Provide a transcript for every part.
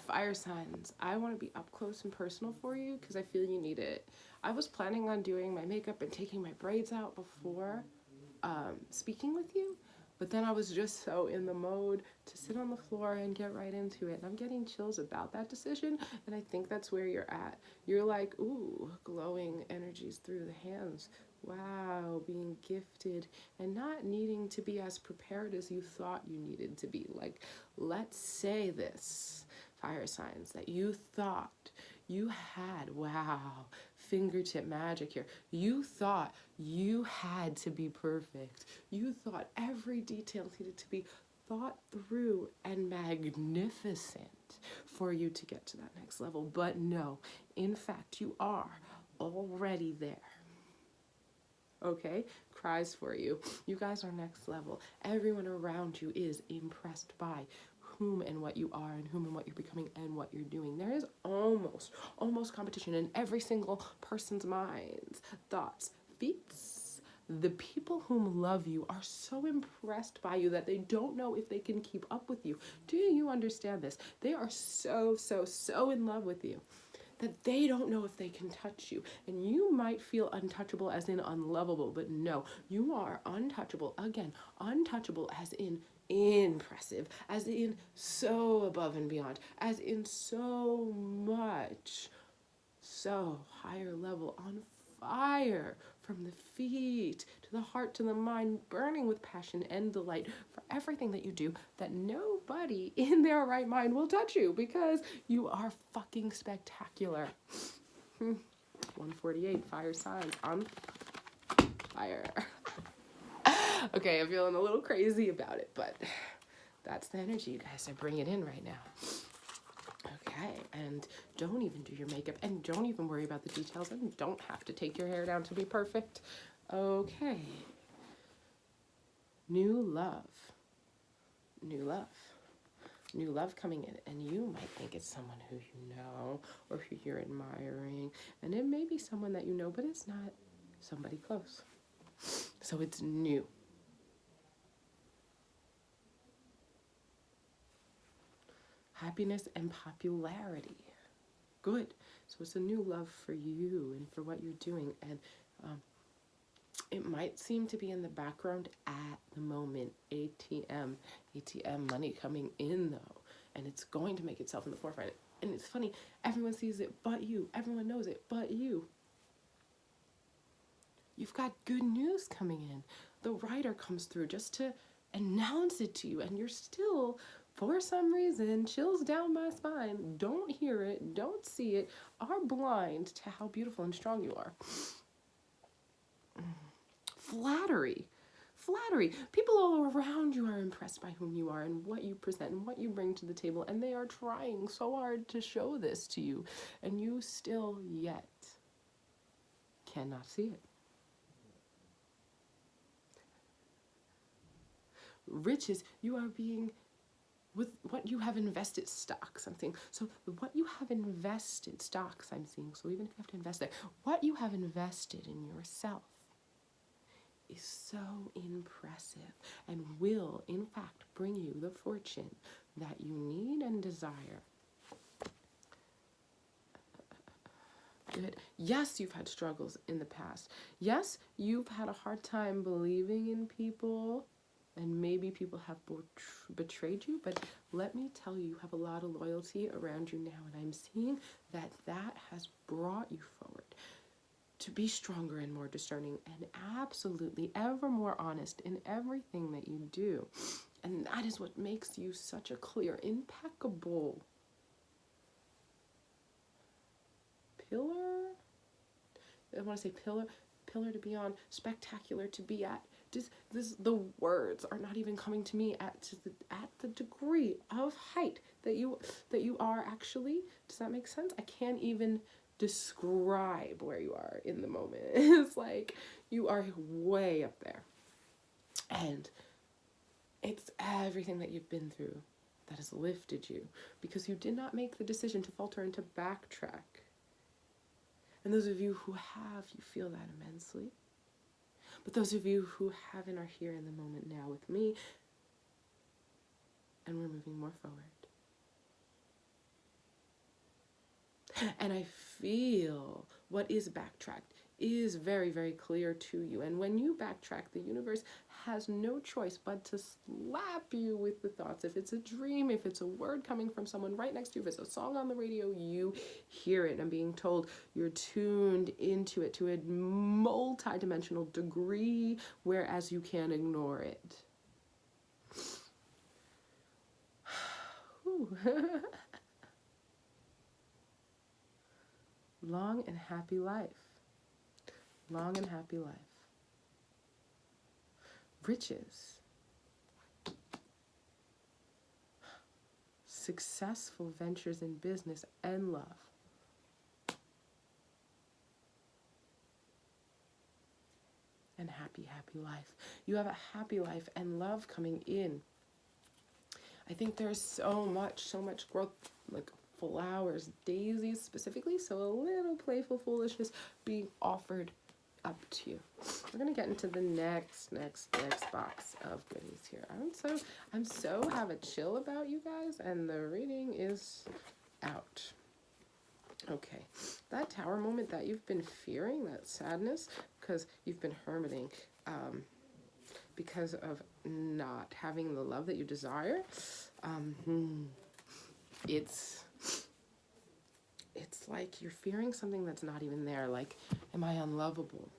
Fire signs, I want to be up close and personal for you because I feel you need it. I was planning on doing my makeup and taking my braids out before speaking with you, but then I was just so in the mode to sit on the floor and get right into it. And I'm getting chills about that decision, and I think that's where you're at. You're like, ooh, glowing energies through the hands. Wow, being gifted and not needing to be as prepared as you thought you needed to be. Like, let's say this, fire signs, that you thought you had, wow, fingertip magic here. You thought you had to be perfect. You thought every detail needed to be thought through and magnificent for you to get to that next level. But no, in fact, you are already there. Okay, cries for you. You guys are next level. Everyone around you is impressed by whom and what you are and whom and what you're becoming and what you're doing. There is almost competition in every single person's minds, thoughts, feats. The people whom love you are so impressed by you that they don't know if they can keep up with you. Do you understand this? They are so in love with you that they don't know if they can touch you. And you might feel untouchable as in unlovable, but no, you are untouchable. Again, untouchable as in impressive, as in so above and beyond, as in so much, so higher level, on fire from the feet to the heart to the mind, burning with passion and delight for everything that you do, that nobody in their right mind will touch you because you are fucking spectacular. 148 fire signs on fire. Okay, I'm feeling a little crazy about it, but that's the energy you guys are bringing in right now. Okay, and don't even do your makeup, and don't even worry about the details, and don't have to take your hair down to be perfect. Okay. New love. New love. New love coming in, and you might think it's someone who you know or who you're admiring, and it may be someone that you know, but it's not somebody close. So it's new. Happiness and popularity. Good. So it's a new love for you and for what you're doing, and it might seem to be in the background at the moment. ATM money coming in though, and it's going to make itself in the forefront. And it's funny, everyone sees it but you. Everyone knows it but you. You've got good news coming in. The writer comes through just to announce it to you, and you're still, for some reason, chills down my spine, don't hear it, don't see it, are blind to how beautiful and strong you are. Flattery. People all around you are impressed by whom you are and what you present and what you bring to the table, and they are trying so hard to show this to you, and you still yet cannot see it. Riches, you are being, with what you have invested, stocks, I'm seeing. So what you have invested, stocks, I'm seeing. So even if you have to invest there, what you have invested in yourself is so impressive and will, in fact, bring you the fortune that you need and desire. Good. Yes, you've had struggles in the past. Yes, you've had a hard time believing in people, and maybe people have betrayed you, but let me tell you, you have a lot of loyalty around you now, and I'm seeing that that has brought you forward to be stronger and more discerning and absolutely ever more honest in everything that you do. And that is what makes you such a clear, impeccable pillar. I want to say pillar to be on, spectacular to be at. The words are not even coming to me at the degree of height that you are actually. Does that make sense? I can't even describe where you are in the moment. It's like you are way up there, and it's everything that you've been through that has lifted you, because you did not make the decision to falter and to backtrack. And those of you who have, you feel that immensely. But those of you who haven't are here in the moment now with me, and we're moving more forward. And I feel what is backtracked is very, very clear to you. And when you backtrack, the universe has no choice but to slap you with the thoughts. If it's a dream, if it's a word coming from someone right next to you, if it's a song on the radio, you hear it. And I'm being told you're tuned into it to a multi-dimensional degree, whereas you can't ignore it. Long and happy life. Long and happy life. Riches. Successful ventures in business and love. And happy, happy life. You have a happy life and love coming in. I think there's so much growth, like flowers, daisies specifically, so a little playful foolishness being offered up to you. We're gonna get into the next box of goodies here. I'm so have a chill about you guys, and the reading is out. Okay, that tower moment that you've been fearing, that sadness, because you've been hermiting, because of not having the love that you desire, it's like you're fearing something that's not even there. Like, am I unlovable?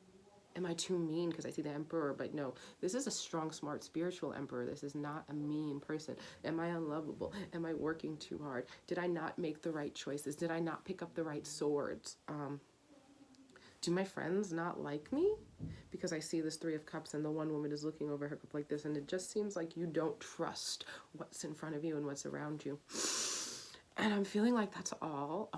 Am I too mean? Because I see the emperor, but no, this is a strong, smart, spiritual emperor. This is not a mean person. Am I unlovable? Am I working too hard? Did I not make the right choices? Did I not pick up the right swords? Do my friends not like me? Because I see this Three of Cups and the one woman is looking over her cup like this, and it just seems like you don't trust what's in front of you and what's around you. And I'm feeling like that's all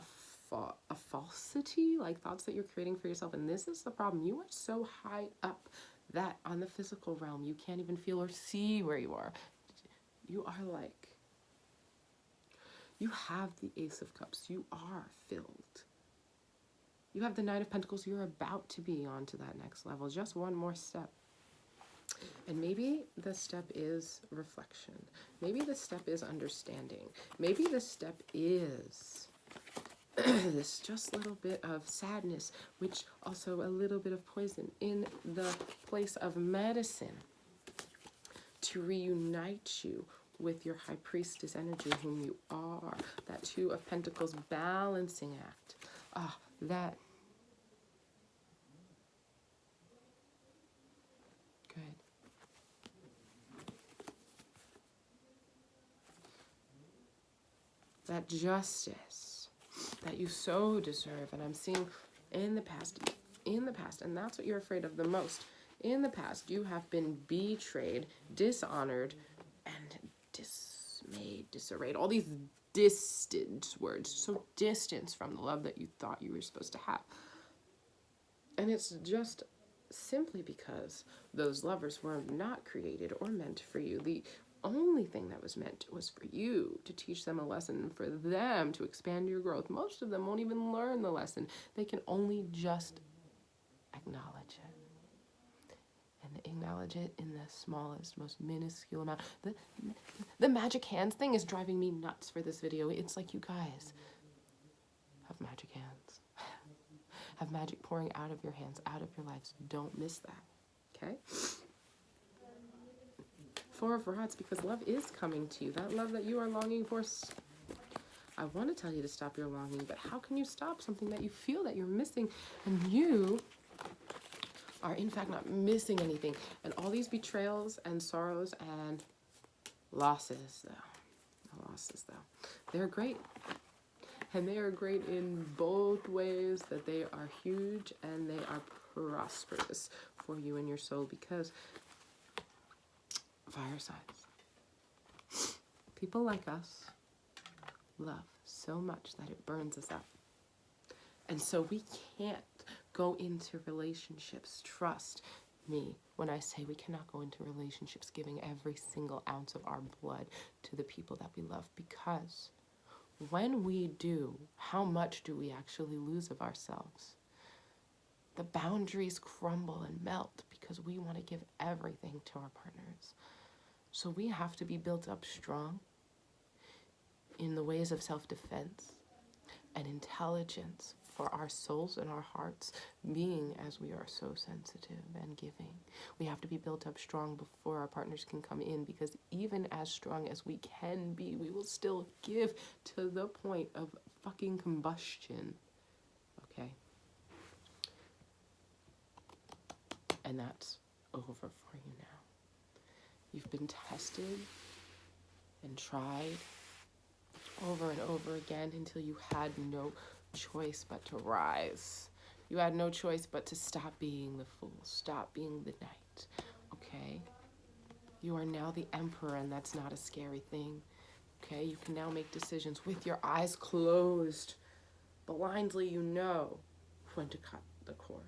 a falsity, like thoughts that you're creating for yourself. And this is the problem. You are so high up that on the physical realm, you can't even feel or see where you are. You are like, you have the Ace of Cups. You are filled. You have the Nine of Pentacles. You're about to be on to that next level. Just one more step. And maybe the step is reflection. Maybe the step is understanding. Maybe the step is this just little bit of sadness, which also a little bit of poison in the place of medicine to reunite you with your High Priestess energy, whom you are. That Two of Pentacles balancing act. That good. That justice that you so deserve. And I'm seeing in the past, and that's what you're afraid of the most. In the past, you have been betrayed, dishonored, and dismayed, disarrayed. All these distant words, so distance from the love that you thought you were supposed to have. And it's just simply because those lovers were not created or meant for you. The only thing that was meant was for you to teach them a lesson, for them to expand your growth. Most of them won't even learn the lesson. They can only just acknowledge it. And acknowledge it in the smallest, most minuscule amount. The magic hands thing is driving me nuts for this video. It's like, you guys have magic hands. Have magic pouring out of your hands, out of your lives. Don't miss that, okay? Four of Rods, because love is coming to you. That love that you are longing for. I want to tell you to stop your longing, but how can you stop something that you feel that you're missing? And you are in fact not missing anything. And all these betrayals and sorrows and losses, they're great. And they are great in both ways, that they are huge and they are prosperous for you and your soul, because fire signs. People like us love so much that it burns us up. And so we can't go into relationships, trust me when I say we cannot go into relationships giving every single ounce of our blood to the people that we love, because when we do, how much do we actually lose of ourselves? The boundaries crumble and melt because we want to give everything to our partners. So we have to be built up strong in the ways of self-defense, and intelligence for our souls and our hearts, being as we are so sensitive and giving. We have to be built up strong before our partners can come in, because even as strong as we can be, we will still give to the point of fucking combustion. Okay? And that's over for you now. You've been tested and tried over and over again until you had no choice but to rise. You had no choice but to stop being the fool, stop being the knight, okay? You are now the emperor, and that's not a scary thing, okay? You can now make decisions with your eyes closed. Blindly, you know when to cut the cord.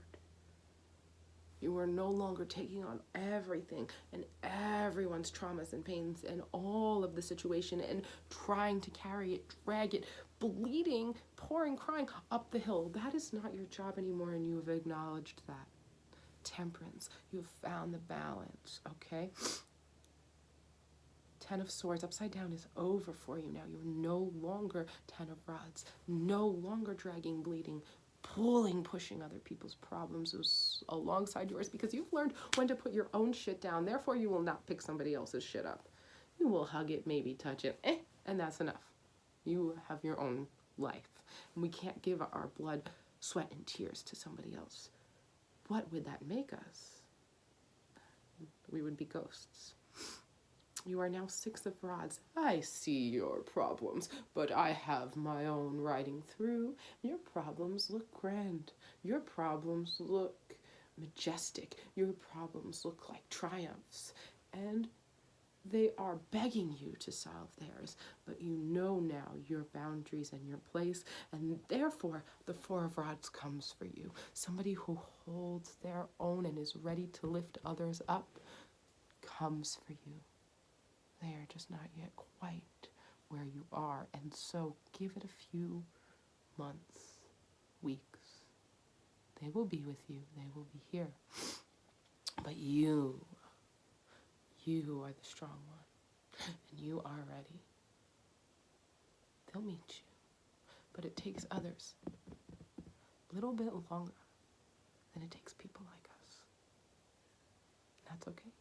You are no longer taking on everything and everyone's traumas and pains and all of the situation and trying to carry it, drag it, bleeding, pouring, crying up the hill. That is not your job anymore, and you have acknowledged that. Temperance, you have found the balance, okay? 10 of Swords upside down is over for you now. You're no longer 10 of Rods, no longer dragging, bleeding, pulling, pushing other people's problems alongside yours, because you've learned when to put your own shit down. Therefore, you will not pick somebody else's shit up. You will hug it, maybe touch it, and that's enough. You have your own life. And we can't give our blood, sweat, and tears to somebody else. What would that make us? We would be ghosts. You are now 6 of Rods. I see your problems, but I have my own riding through. Your problems look grand. Your problems look majestic. Your problems look like triumphs. And they are begging you to solve theirs, but you know now your boundaries and your place, and therefore the 4 of Rods comes for you. Somebody who holds their own and is ready to lift others up comes for you. They are just not yet quite where you are, and so give it a few months, weeks. They will be with you. They will be here. But you are the strong one, and you are ready. They'll meet you, but it takes others a little bit longer than it takes people like us. That's okay.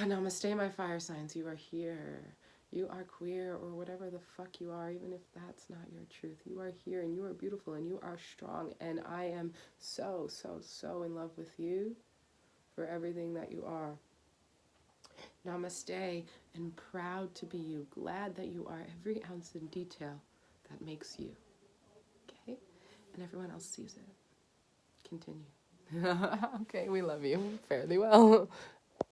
Namaste, my fire signs. You are here. You are queer, or whatever the fuck you are, even if that's not your truth. You are here, and you are beautiful, and you are strong, and I am so, so, so in love with you for everything that you are. Namaste, and proud to be you. Glad that you are every ounce in detail that makes you. Okay? And everyone else sees it. Continue. Okay, we love you. Fairly well.